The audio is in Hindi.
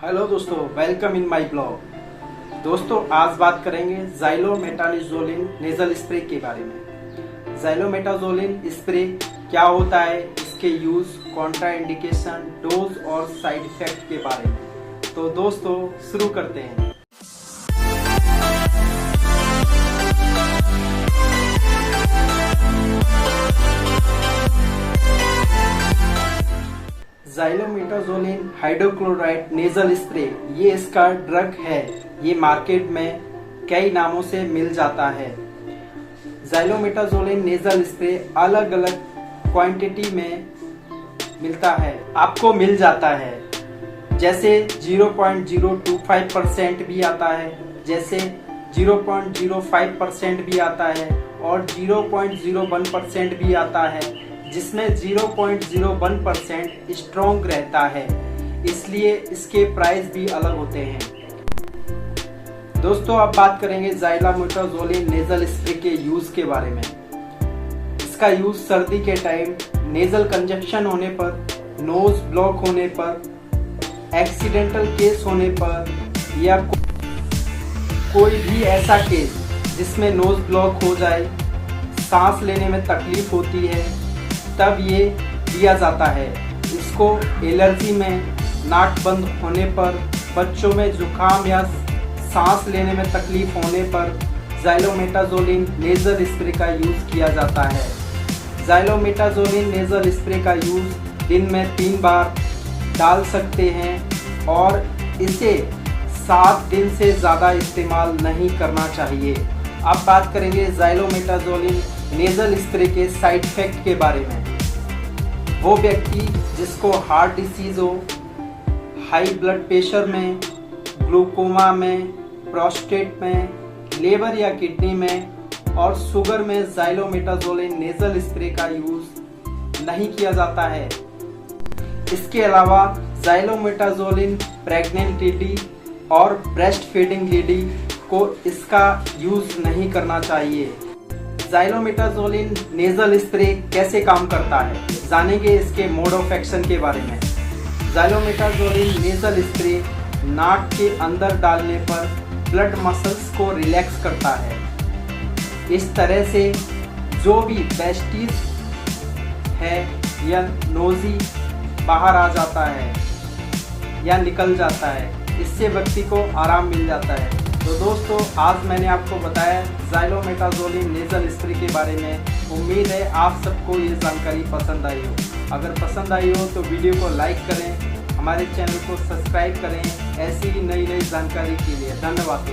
हेलो दोस्तों, वेलकम इन माय ब्लॉग। दोस्तों आज बात करेंगे ज़ाइलोमेटाजोलिन नेजल स्प्रे के बारे में। ज़ाइलोमेटाजोलिन स्प्रे क्या होता है, इसके यूज, कॉन्ट्राइंडिकेशन, डोज और साइड इफेक्ट के बारे में। तो दोस्तों शुरू करते हैं। ज़ाइलोमेटाजोलिन हाइड्रोक्लोराइड नेजल स्प्रे, ये इसका ड्रग है। ये मार्केट में कई नामों से मिल जाता है। ज़ाइलोमेटाजोलिन नेजल स्प्रे अलग अलग क्वांटिटी में मिलता है, आपको मिल जाता है। जैसे 0.025% भी आता है, जैसे 0.05% भी आता है और 0.01% भी आता है, जिसमें 0.01% स्ट्रॉन्ग रहता है, इसलिए इसके प्राइस भी अलग होते हैं। दोस्तों अब बात करेंगे ज़ाइलोमेटाजोलिन नेजल स्प्रे के यूज के बारे में। इसका यूज सर्दी के टाइम नेजल कंजक्शन होने पर, नोज ब्लॉक होने पर, एक्सीडेंटल केस होने पर या कोई भी ऐसा केस जिसमें नोज ब्लॉक हो जाए, सांस लेने में तकलीफ होती है, तब ये दिया जाता है। इसको एलर्जी में, नाक बंद होने पर, बच्चों में जुकाम या सांस लेने में तकलीफ होने पर ज़ाइलोमेटाजोलिन नेजल स्प्रे का यूज़ किया जाता है। ज़ाइलोमेटाजोलिन नेजल स्प्रे का यूज़ दिन में 3 बार डाल सकते हैं और इसे 7 दिन से ज़्यादा इस्तेमाल नहीं करना चाहिए। अब बात करेंगे ज़ाइलोमेटाजोलिन नेजल स्प्रे के साइड इफेक्ट के बारे में। वो व्यक्ति जिसको हार्ट डिसीज हो, हाई ब्लड प्रेशर में, ग्लूकोमा में, प्रोस्टेट में, लेवर या किडनी में और शुगर में ज़ाइलोमेटाजोलिन नेजल स्प्रे का यूज नहीं किया जाता है। इसके अलावा ज़ाइलोमेटाजोलिन प्रेग्नेंट लेडी और ब्रेस्ट फीडिंग लेडी को इसका यूज नहीं करना चाहिए। ज़ाइलोमेटाजोलिन नेजल स्प्रे कैसे काम करता है, जानेंगे इसके मोड ऑफ एक्शन के बारे में। ज़ाइलोमेटाजोलिन नेजल स्प्रे नाक के अंदर डालने पर ब्लड मसल्स को रिलैक्स करता है। इस तरह से जो भी वेस्टिज है या नोजी बाहर आ जाता है या निकल जाता है, इससे व्यक्ति को आराम मिल जाता है। तो दोस्तों आज मैंने आपको बताया ज़ाइलोमेटाजोलिन नेजल स्प्रे के बारे में। उम्मीद है आप सबको ये जानकारी पसंद आई हो। अगर पसंद आई हो तो वीडियो को लाइक करें, हमारे चैनल को सब्सक्राइब करें ऐसी ही नई जानकारी के लिए। धन्यवाद।